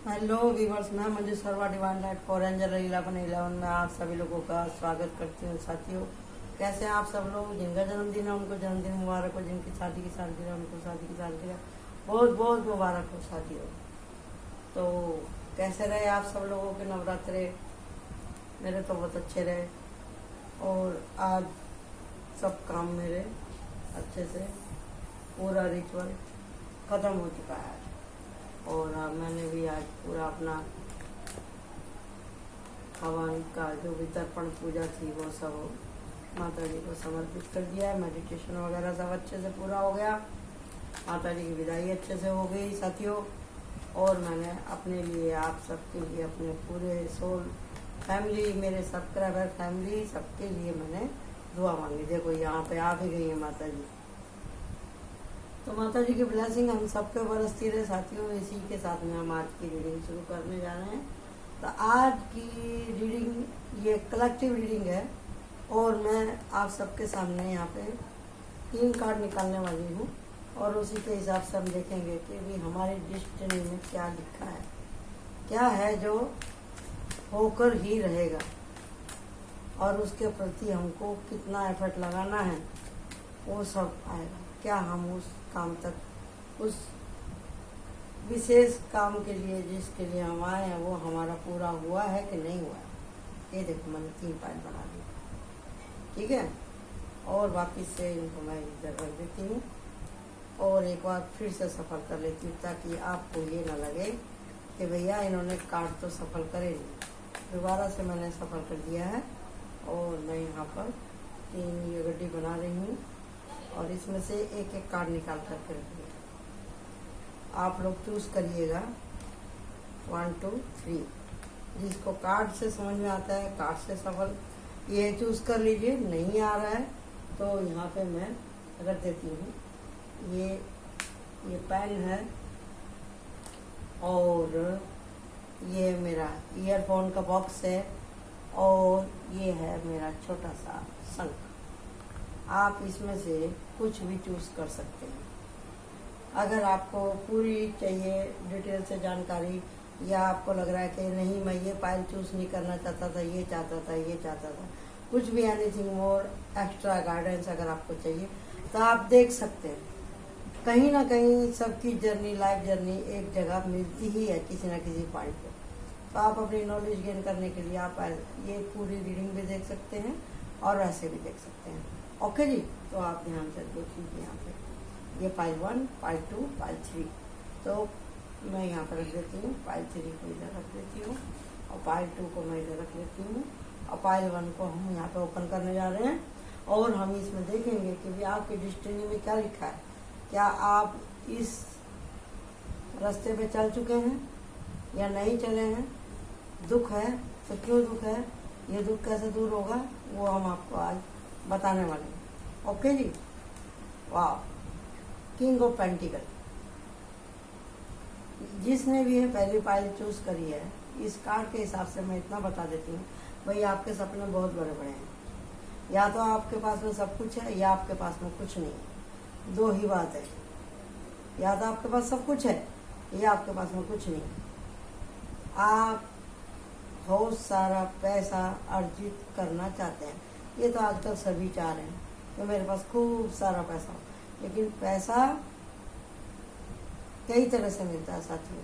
Hello viewers, मैं Manju Sharma divine light for angel 11 में आप सभी लोगों का स्वागत करती हूँ। साथियों, कैसे हैं आप सब लोग? जिनका जन्मदिन है उनको जन्मदिन मुबारक हो, जिनकी शादी की सालगिरह है उनको शादी की सालगिरह बहुत बहुत मुबारक हो। साथियों, तो कैसे रहे आप सब लोगों के नवरात्रे? मेरे तो बहुत अच्छे रहे और आज सब काम मेरे अच्छे से पूरा रिचुअल ख़त्म हो चुका है। और मैंने भी आज पूरा अपना हवन का जो भी तर्पण पूजा थी वो सब माता जी को समर्पित कर दिया है। मेडिटेशन वगैरह सब अच्छे से पूरा हो गया, माता जी की विदाई अच्छे से हो गई साथियों। और मैंने अपने लिए, आप सबके लिए, अपने पूरे सोल फैमिली, मेरे सब्सक्राइबर फैमिली सबके लिए मैंने दुआ मांगी। देखो यहाँ पे आ भी गई है माता जी, तो माता जी की ब्लेसिंग हम सब पे बरसती रहे साथियों। इसी के साथ में हम आज की रीडिंग शुरू करने जा रहे हैं। तो आज की रीडिंग ये कलेक्टिव रीडिंग है और मैं आप सबके सामने यहाँ पे 3 कार्ड निकालने वाली हूँ और उसी के हिसाब से हम देखेंगे कि भी हमारी डिस्टिनी में क्या लिखा है, क्या है जो होकर ही रहेगा और उसके प्रति हमको कितना एफर्ट लगाना है, वो सब आएगा। क्या हम उस काम तक, उस विशेष काम के लिए जिसके लिए हम आए हैं वो हमारा पूरा हुआ है कि नहीं हुआ है। ये देखो मैंने 3 पाइल बना दी, ठीक है। और वापस से इनको मैं इधर रख देती हूँ और एक बार फिर से सफल कर लेती हूँ ताकि आपको ये ना लगे कि भैया इन्होंने कार्ड तो सफल करे नहीं। दोबारा से मैंने सफल कर दिया है और मैं यहाँ पर 3 ये गड्डी बना रही हूँ और इसमें से एक एक कार्ड निकाल कर रखिए। आप लोग चूज करिएगा 1 2 3। जिसको कार्ड से समझ में आता है, कार्ड से सफल ये चूज कर लीजिए। नहीं आ रहा है तो यहाँ पे मैं रख देती हूँ। ये पेन है और ये मेरा ईयरफोन का बॉक्स है और ये है मेरा छोटा सा शंख। आप इसमें से कुछ भी चूज कर सकते हैं। अगर आपको पूरी चाहिए डिटेल से जानकारी, या आपको लग रहा है कि नहीं मैं ये फाइल चूज नहीं करना चाहता था, ये चाहता था, ये चाहता था, कुछ भी एनीथिंग मोर एक्स्ट्रा गाइडेंस अगर आपको चाहिए तो आप देख सकते हैं। कहीं ना कहीं सबकी जर्नी, लाइफ जर्नी एक जगह मिलती ही है किसी न किसी पॉइंट पे। तो आप अपनी नॉलेज गेन करने के लिए आप ये पूरी रीडिंग भी देख सकते हैं और वैसे भी देख सकते हैं। ओके जी, तो आप ध्यान से देख लीजिए। यहाँ पे ये फाइल 1, फाइल 2, फाइल 3, तो मैं यहाँ पर रख देती हूँ। फाइल 3 को इधर रख देती हूँ और फाइल 2 को मैं इधर रख लेती हूँ और फाइल 1 को हम यहाँ पे ओपन करने जा रहे हैं और हम इसमें देखेंगे कि भी आपकी डिस्टिनी में क्या लिखा है। क्या आप इस रास्ते पे चल चुके हैं या नहीं चले हैं? दुख है तो क्यों दुख है, ये दुख कैसे दूर होगा, वो हम आपको आज बताने वाले हैं। ओके जी। वाह, किंग ऑफ पेंटिकल। जिसने भी ये पहली फाइल चूज करी है, इस कार्ड के हिसाब से मैं इतना बता देती हूँ, भाई आपके सपने बहुत बड़े बड़े हैं। या तो आपके पास में सब कुछ है या आपके पास में कुछ नहीं है, 2 ही बात है। या तो आपके पास सब कुछ है या आपके पास में कुछ नहीं है। आप बहुत सारा पैसा अर्जित करना चाहते हैं, ये तो आजकल सभी चाह रहे हैं कि मेरे पास खूब सारा पैसा हो, लेकिन पैसा कई तरह से मिलता है साथियों।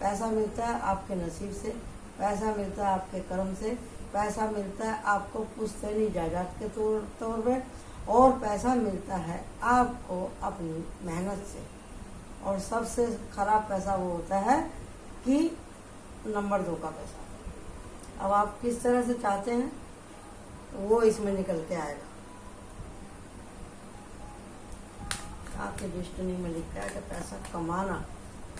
पैसा मिलता है आपके नसीब से, पैसा मिलता है आपके कर्म से, पैसा मिलता है आपको पुश्तैनी जायदाद के तौर पे, और पैसा मिलता है आपको अपनी मेहनत से। और सबसे खराब पैसा वो होता है कि नंबर 2 का पैसा। अब आप किस तरह से चाहते हैं वो इसमें निकल के आएगा। आपके डिस्टिनी में लिखा है कि पैसा कमाना,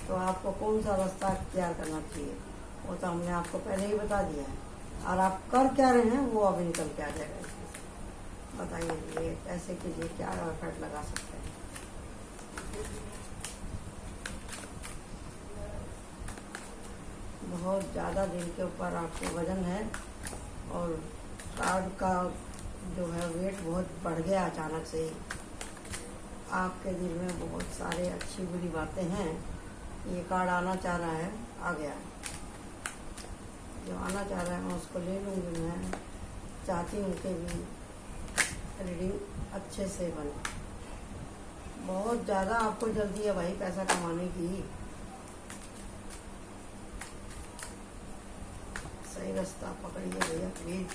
तो आपको कौन सा रास्ता अख्तियार करना चाहिए वो तो हमने आपको पहले ही बता दिया है। और आप कर क्या रहे हैं वो अभी निकल के आ जाएगा इसमें। बताइए ये पैसे के लिए क्या एफर्ट लगा सकते हैं। बहुत ज़्यादा दिल के ऊपर आपके वजन है और कार्ड का जो है वेट बहुत बढ़ गया अचानक से ही। आपके दिल में बहुत सारे अच्छी बुरी बातें हैं ये कार्ड आना चाह रहा है, आ गया है। जो आना चाह रहा है मैं उसको ले लूँगी। मैं चाहती हूँ कि भी रीडिंग अच्छे से बने। बहुत ज़्यादा आपको जल्दी है भाई पैसा कमाने की। सही रास्ता पकड़िए भैया प्लीज।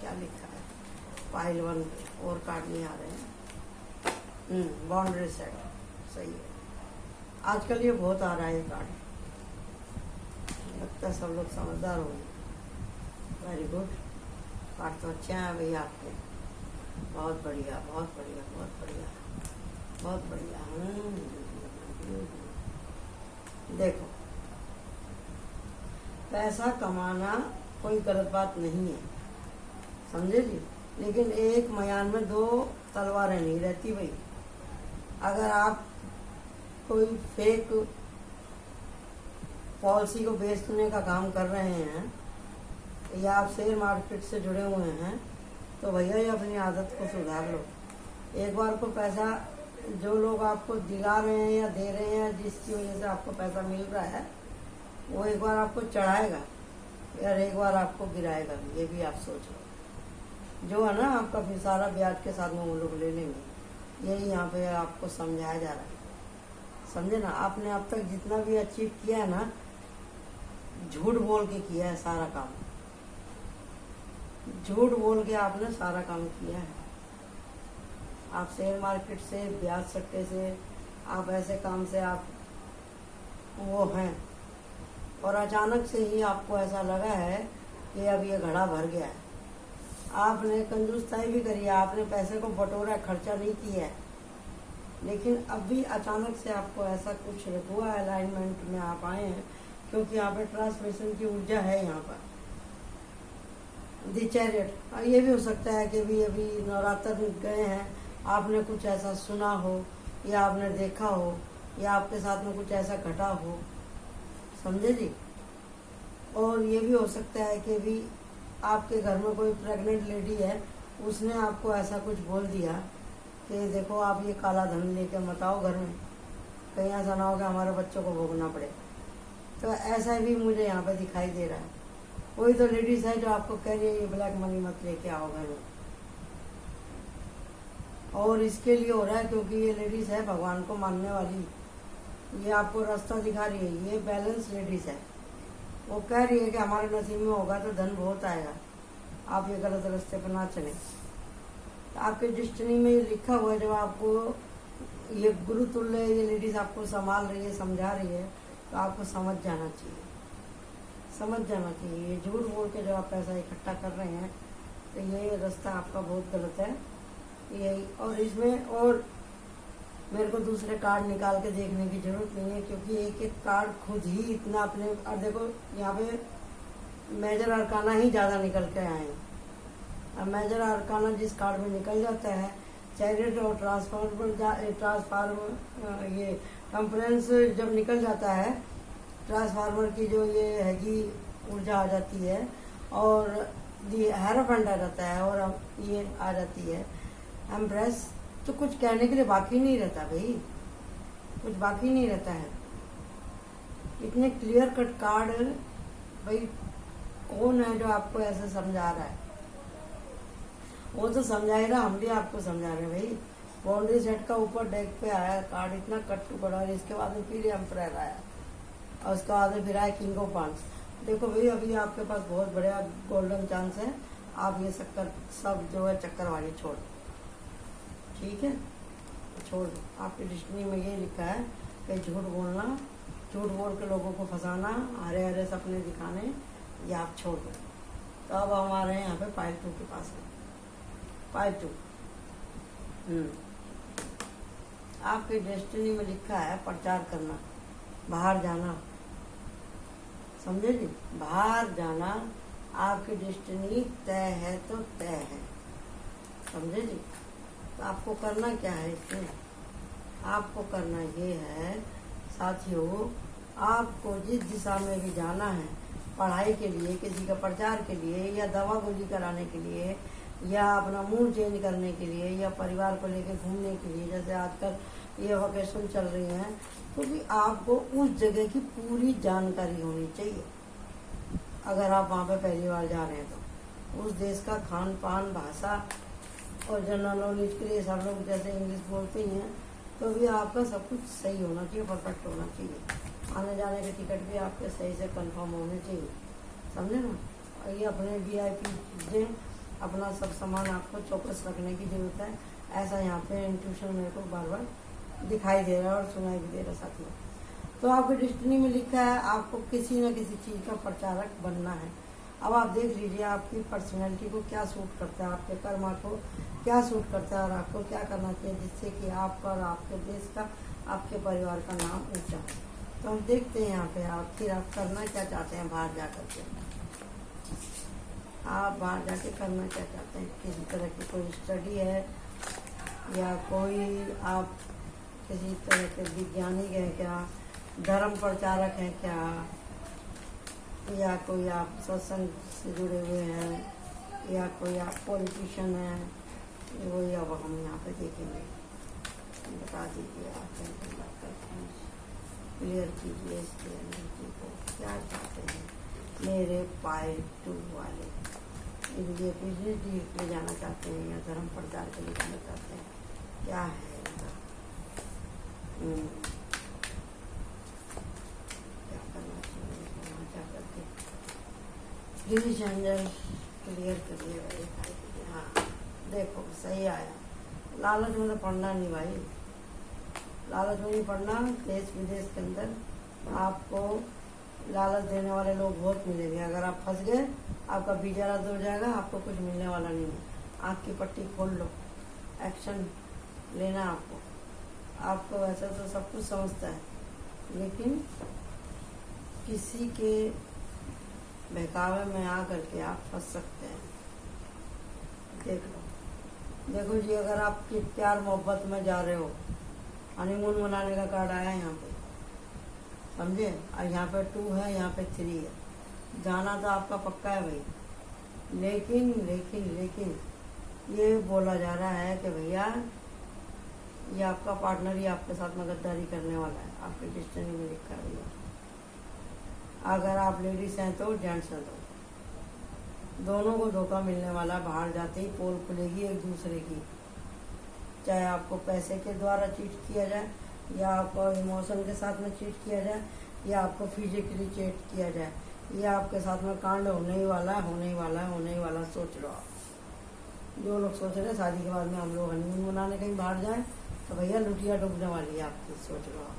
क्या लिखा है? फाइल 1 और कार्ड नहीं आ रहे हैं। बाउंड्री सेट सही है। आजकल ये बहुत आ रहा है ये कार्ड। लगता है सब लोग समझदार होंगे। Very good. कार्ड तो अच्छे हैं भैया आपके। बहुत बढ़िया, बहुत बढ़िया, बहुत बढ़िया, बहुत बढ़िया। देखो, पैसा कमाना कोई गलत बात नहीं है, समझे जी। लेकिन एक मयान में 2 तलवारें नहीं रहती भाई। अगर आप कोई फेक पॉलिसी को बेचने का काम कर रहे हैं या आप शेयर मार्केट से जुड़े हुए हैं तो भैया ये अपनी आदत को सुधार लो। एक बार को पैसा जो लोग आपको दिला रहे हैं या दे रहे हैं, जिसकी वजह से आपको पैसा मिल रहा है, वो एक बार आपको चढ़ाएगा यार, एक बार आपको गिराएगा भी। ये भी आप सोच लो। जो है ना आपका फिर सारा ब्याज के साथ में वो लोग ले लेंगे। यही यहाँ पे आपको समझाया जा रहा है, समझे ना। आपने अब तक जितना भी अचीव किया है ना, झूठ बोल के किया है सारा काम। झूठ बोल के आपने सारा काम किया है। आप शेयर मार्केट से, ब्याज सट्टे से, आप ऐसे काम से आप वो हैं, और अचानक से ही आपको ऐसा लगा है कि अब ये घड़ा भर गया है। आपने कंजूसताई भी करी है, आपने पैसे को बटोरा, खर्चा नहीं किया है, लेकिन अब भी अचानक से आपको ऐसा कुछ हुआ, अलाइनमेंट में आप आए हैं, क्योंकि यहाँ पे ट्रांसमिशन की ऊर्जा है। यहाँ पर द चैरियट, और ये भी हो सकता है कि भी अभी नवरात्र गए हैं, आपने कुछ ऐसा सुना हो या आपने देखा हो या आपके साथ में कुछ ऐसा घटा हो, समझे जी। और ये भी हो सकता है कि भी आपके घर में कोई प्रेग्नेंट लेडी है, उसने आपको ऐसा कुछ बोल दिया कि देखो आप ये काला धन लेके मत आओ घर में, कहीं ऐसा ना हो कि हमारे बच्चों को भोगना पड़े। तो ऐसा भी मुझे यहाँ पे दिखाई दे रहा है। कोई तो लेडीज है जो आपको कह रही है ये ब्लैक मनी मत लेके आओ घर में। और इसके लिए हो रहा है क्योंकि ये लेडीज है भगवान को मानने वाली, ये आपको रास्ता दिखा रही है। ये बैलेंस लेडीज है, वो कह रही है कि हमारे नसीब में होगा तो धन बहुत आएगा, आप ये गलत रास्ते पर ना चलें। तो आपके डिस्टिनी में ये लिखा हुआ है, जब आपको ये गुरु तुल्य ये लेडीज आपको संभाल रही है, समझा रही है, तो आपको समझ जाना चाहिए, समझ जाना चाहिए। ये झूठ बोल के जो आप पैसा इकट्ठा कर रहे हैं, तो ये रास्ता आपका बहुत गलत है यही। और इसमें और मेरे को दूसरे कार्ड निकाल के देखने की जरूरत नहीं है, क्योंकि एक एक कार्ड खुद ही इतना अपने। और देखो यहाँ पे मेजर अरकाना ही ज़्यादा निकल के आए हैं। अब मेजर अरकाना जिस कार्ड में निकल जाता है, चैरियट और ट्रांसफार्मर ये टेम्परेंस जब निकल जाता है, ट्रांसफार्मर की जो ये हैगी ऊर्जा आ जाती है, और हेरोफेंड आ जाता है, और ये आ जाती है एम्प्रेस। तो कुछ कहने के लिए बाकी नहीं रहता भाई, कुछ बाकी नहीं रहता है। इतने क्लियर कट कार्ड भाई, कौन है जो आपको ऐसे समझा रहा है? वो तो समझाएगा, हम भी आपको समझा रहे हैं भाई। बाउंड्री सेट का ऊपर डेक पे आया कार्ड, इतना कट टू कड़ा, और इसके बाद में फिर एम्परर आया, और उसके बाद में फिर आया किंग ऑफ वांड्स। देखो भाई, अभी आपके पास बहुत बढ़िया गोल्डन चांस है। आप ये चक्कर सब जो है चक्करवाली छोड़ दो, ठीक है, छोड़ दो। आपकी डिक्शनरी में ये लिखा है कि झूठ बोलना, झूठ बोल के लोगों को फंसाना, हरे हरे सपने दिखाने, ये आप छोड़ दो। तो अब हम आ रहे हैं यहाँ पे पाइल 2 के पास में। पाइल 2 आपकी डेस्टिनी में लिखा है प्रचार करना, बाहर जाना, समझे जी, बाहर जाना। आपकी डेस्टिनी तय है तो तय है, समझे जी। तो आपको करना क्या है इसमें? आपको करना ये है साथियों, आपको जिस दिशा में भी जाना है, पढ़ाई के लिए, किसी का प्रचार के लिए, या दवा गोली कराने के लिए, या अपना मूड चेंज करने के लिए या परिवार को लेकर घूमने के लिए, जैसे आजकल ये वेकेशन चल रही है, तो भी आपको उस जगह की पूरी जानकारी होनी चाहिए। अगर आप वहाँ पे पहली बार जा रहे हैं तो उस देश का खान पान, भाषा और जनरल नॉलेज के लिए सब लोग जैसे इंग्लिश बोलते ही हैं, तो भी आपका सब कुछ सही होना चाहिए, परफेक्ट होना चाहिए। आने जाने के टिकट भी आपके सही से कंफर्म होने चाहिए, समझे ना। ये अपने VIP चीज़ें, अपना सब सामान आपको चौकस रखने की जरूरत है। ऐसा यहाँ पे इंट्यूशन मेरे को बार बार दिखाई दे रहा है और सुनाई भी दे रहा साथियों। तो आपके डिस्टिनी में लिखा है आपको किसी न किसी चीज़ का प्रचारक बनना है। अब आप देख लीजिए आपकी पर्सनैलिटी को क्या सूट करता है, आपके कर्मा को क्या सूट करता है और आपको क्या करना चाहिए जिससे कि आपका और आपके देश का, आपके परिवार का नाम ऊंचा हो। तो हम देखते हैं यहाँ पे आखिर आप करना क्या चाहते हैं बाहर जा करके। आप बाहर जाके करना क्या चाहते हैं, किसी तरह की कोई स्टडी है या कोई आप किसी तरह के वैज्ञानिक हैं क्या, धर्म प्रचारक हैं क्या, या कोई आप सत्संग से जुड़े हुए हैं या कोई आप पॉलिटिशियन हैं, वही अब हम यहाँ पे देखेंगे। बता दीजिए आप क्लियर कीजिए इसके एनर्जी को, क्या चाहते हैं मेरे पाइल 2 वाले। इनके बिजनेस ले जाना चाहते हैं या धर्म प्रचार के लिए जाना चाहते हैं, क्या है इनका, क्या करना चाहिए वहाँ जा करके। डिविजन क्लियर करिए भाई। हाँ देखो सही आया। लालच में तो पढ़ना नहीं भाई, लालच में नहीं पढ़ना। देश विदेश के अंदर आपको लालच देने वाले लोग बहुत मिलेंगे। अगर आप फंस गए, आपका वीजा रद्द हो जाएगा, आपको कुछ मिलने वाला नहीं है। आँख की पट्टी खोल लो, एक्शन लेना आपको। आपको वैसे तो सब कुछ समझता है, लेकिन किसी के बहकावे में आ करके आप फंस सकते हैं। देख लो, देखो जी, अगर आप प्यार मोहब्बत में जा रहे हो, हनीमून मनाने का कार्ड आया है यहाँ पे, समझे। और यहाँ पे 2 है, यहाँ पे 3 है। जाना तो आपका पक्का है भाई, लेकिन लेकिन लेकिन ये बोला जा रहा है कि भैया ये आपका पार्टनर ही आपके साथ में गद्दारी करने वाला है। आपके डिस्टिनी में लिखा है भैया। अगर आप लेडीज हैं तो जेंट्स हैं तो दोनों को धोखा मिलने वाला। बाहर जाते ही पोल खुलेगी एक दूसरे की, चाहे आपको पैसे के द्वारा चीट किया जाए या आपको इमोशन के साथ में चीट किया जाए या आपको फिजिकली चीट किया जाए, या आपके साथ में कांड होने ही वाला है, होने ही वाला है, होने ही वाला। सोच लो आप, जो लोग सोच रहे हैं शादी के बाद में हम लोग हनीमून मनाने कहीं बाहर जाएं, तो भैया लुटिया डूबने वाली है आपकी। सोच लो आप,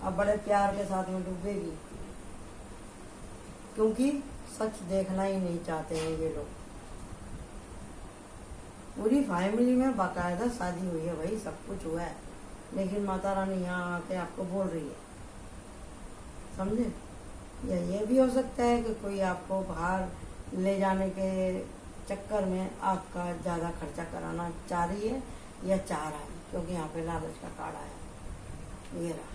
अब बड़े प्यार के साथ में डूबेगी, क्योंकि सच देखना ही नहीं चाहते हैं ये लोग। पूरी फैमिली में बाकायदा शादी हुई है भाई, सब कुछ हुआ है, लेकिन माता रानी यहाँ आके आपको बोल रही है, समझे। या ये भी हो सकता है कि कोई आपको बाहर ले जाने के चक्कर में आपका ज़्यादा खर्चा कराना चाह रही है या चाह रहा है, क्योंकि यहाँ पे लालच का कार्ड आया। ये रहा।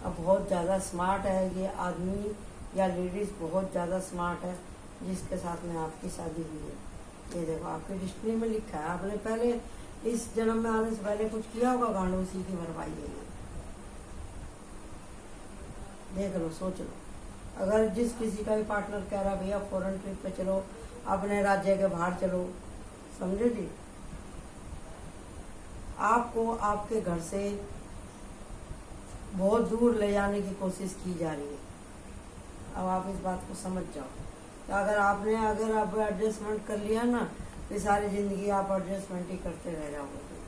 अब बहुत ज़्यादा स्मार्ट है ये आदमी या लेडीज़, बहुत ज़्यादा स्मार्ट है जिसके साथ में आपकी शादी हुई है। ये देखो आपके डिस्प्ले में लिखा है, आपने पहले इस जन्म में आने से पहले कुछ किया होगा, गांडू उसी की भरपाई है ये। देख लो, सोच लो। अगर जिस किसी का भी पार्टनर कह रहा है भैया फॉरेन ट्रिप पे चलो, अपने राज्य के बाहर चलो, समझे जी, आपको आपके घर से बहुत दूर ले जाने की कोशिश की जा रही है। अब आप इस बात को समझ जाओ। तो अगर आप एडजस्टमेंट कर लिया ना, तो सारी जिंदगी आप एडजस्टमेंट ही करते रह जाओगे।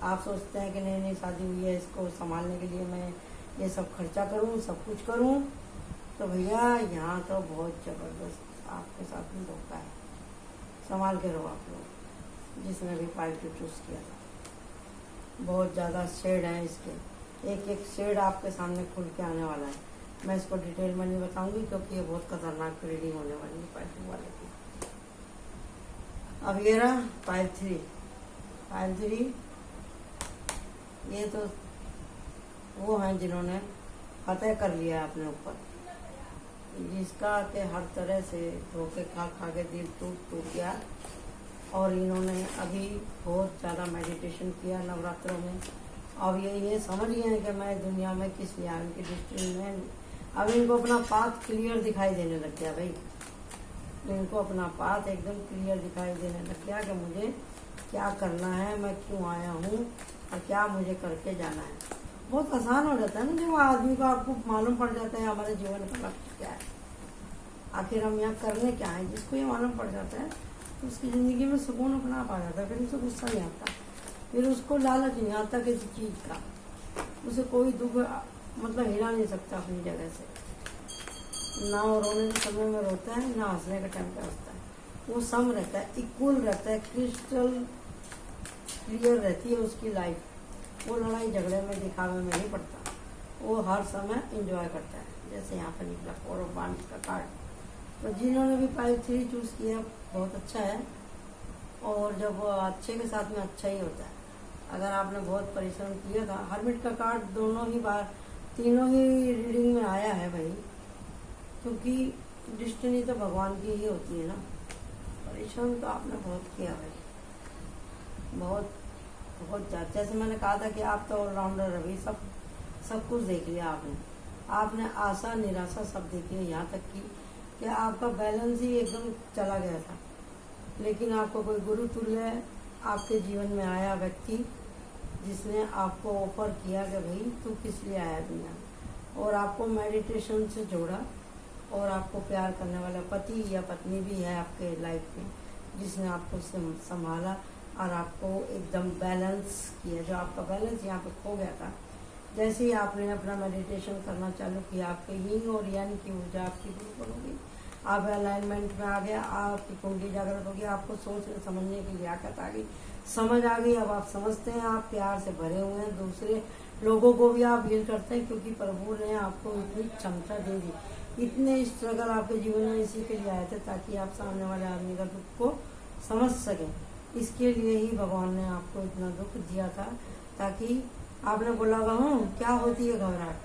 आप सोचते हैं कि नहीं शादी हुई है, इसको संभालने के लिए मैं ये सब खर्चा करूं, सब कुछ करूं, तो भैया यहाँ तो बहुत ज़बरदस्त आपके साथ में धोखा है। संभाल के रहो आप लोग, जिसने भी पार्टी चूज किया था। बहुत ज़्यादा शेड है इसके, एक एक शेड आपके सामने खुल के आने वाला है। मैं इसको डिटेल में नहीं बताऊंगी क्योंकि ये बहुत खतरनाक रीडिंग होने वाली है पार्टी वाले की। अब ये रहा पाइल 3। ये तो वो हैं जिन्होंने फतेह कर लिया अपने ऊपर, जिसका के हर तरह से धोखे खा खा के दिल टूट गया। और इन्होंने अभी बहुत ज़्यादा मेडिटेशन किया नवरात्रों में। अब ये समझ गए हैं कि मैं दुनिया में किस लिए आया, उनकी दृष्टि में अब इनको अपना पाथ क्लियर दिखाई देने लग गया भाई। इनको अपना पाथ एकदम क्लियर दिखाई देने लग गया कि मुझे क्या करना है, मैं क्यों आया हूँ और क्या मुझे करके जाना है। बहुत आसान हो जाता है ना जब आदमी को आपको मालूम पड़ जाता है हमारे जीवन का लक्ष्य क्या है, आखिर हम यहाँ करने क्या है। जिसको ये मालूम पड़ जाता है तो उसकी ज़िंदगी में सुकून अपना आप आ जाता है। फिर उसे गुस्सा नहीं आता, फिर उसको लालच नहीं आता किसी चीज़ का, उसे कोई दुख मतलब हिला नहीं सकता अपनी जगह से। ना वो रोने के समय में रोता है, ना हंसने के टाइम पे हंसता है। वो सम रहता है, इक्वल रहता है, क्रिस्टल क्लियर रहती है उसकी लाइफ। वो लड़ाई झगड़े में दिखावे में नहीं पड़ता, वो हर समय एंजॉय करता है। जैसे यहाँ पर निकला 4 ऑफ वांड्स का कार्ड। तो जिन्होंने भी पाइल 3 चूज़ किया बहुत अच्छा है। और जब अच्छे के साथ में अच्छा ही होता है। अगर आपने बहुत परिश्रम किया था, हर्मिट का कार्ड तीनों ही रीडिंग में आया है भाई, क्योंकि डिस्टिनी तो भगवान की ही होती है ना। परिश्रम तो आपने बहुत किया भाई, बहुत बहुत ज़्यादा। जैसे मैंने कहा था कि आप तो ऑलराउंडर है भाई, सब कुछ देख लिया आपने आशा निराशा सब देखी है। यहाँ तक कि आपका बैलेंस ही एकदम चला गया था, लेकिन आपको कोई गुरु तुल्य आपके जीवन में आया व्यक्ति, जिसने आपको ऑफर किया कि भाई तू किस लिए आया दुनिया में, और आपको मेडिटेशन से जोड़ा। और आपको प्यार करने वाला पति या पत्नी भी है आपके लाइफ में, जिसने आपको संभाला और आपको एकदम बैलेंस किया। जो आपका बैलेंस यहाँ पे खो गया था, जैसे ही आपने अपना मेडिटेशन करना चालू किया, आपके यिंग और यांग की ऊर्जा आपकी बिल्कुल होगी, आप अलाइनमेंट में आ गया, आपकी कुंडली जागृत होगी, आपको सोचने समझने की लियाकत आ गई, समझ आ गई। अब आप समझते हैं, आप प्यार से भरे हुए हैं, दूसरे लोगों को भी आप हील करते हैं, क्योंकि प्रभु ने आपको इतनी क्षमता दे दी। इतने स्ट्रगल आपके जीवन में इसी के लिए आए थे, ताकि आप सामने वाले आदमी का दुख को समझ सकें। इसके लिए ही भगवान ने आपको इतना दुख दिया था, ताकि आपने बोला होगा क्या होती है घबराहट,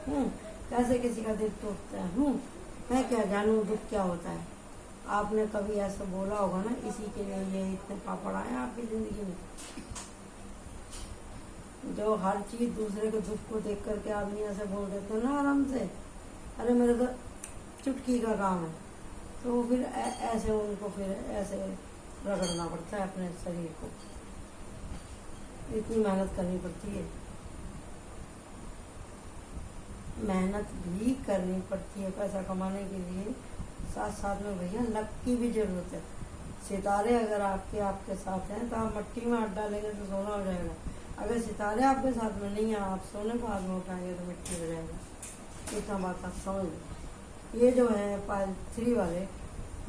कैसे किसी का दिल टूटता है, मैं क्या जानूं दुख क्या होता है। आपने कभी ऐसा बोला होगा ना, इसी के लिए ये इतने पापड़ आए आपकी जिंदगी में। जो हर चीज दूसरे के दुख को देख करके आदमी ऐसे बोल देते हैं ना आराम से, अरे मेरे तो चुटकी का काम है, तो फिर ऐसे उनको फिर ऐसे रगड़ना पड़ता है अपने शरीर को। इतनी मेहनत करनी पड़ती है, मेहनत भी करनी पड़ती है पैसा कमाने के लिए। साथ साथ में भैया लक की भी जरूरत है। सितारे अगर आपके साथ हैं तो आप मट्टी में हाथ डालेंगे तो सोना हो जाएगा। अगर सितारे आपके साथ में नहीं है, आप सोने को हाथ में उठाएंगे तो मिट्टी हो जाएगा। इतना बात आप समझ। ये जो है पाइल 3 वाले,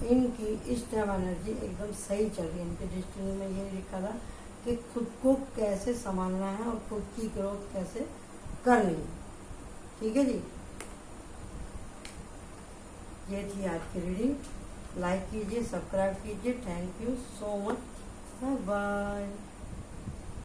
इनकी इस टाइम एनर्जी एकदम सही चल रही है। इनके डिस्ट्री में ये लिखा था कि खुद को कैसे संभालना है और खुद की ग्रोथ कैसे करनी है। ठीक है जी, ये थी आज की रीडिंग। लाइक कीजिए, सब्सक्राइब कीजिए। Thank you so much, bye bye.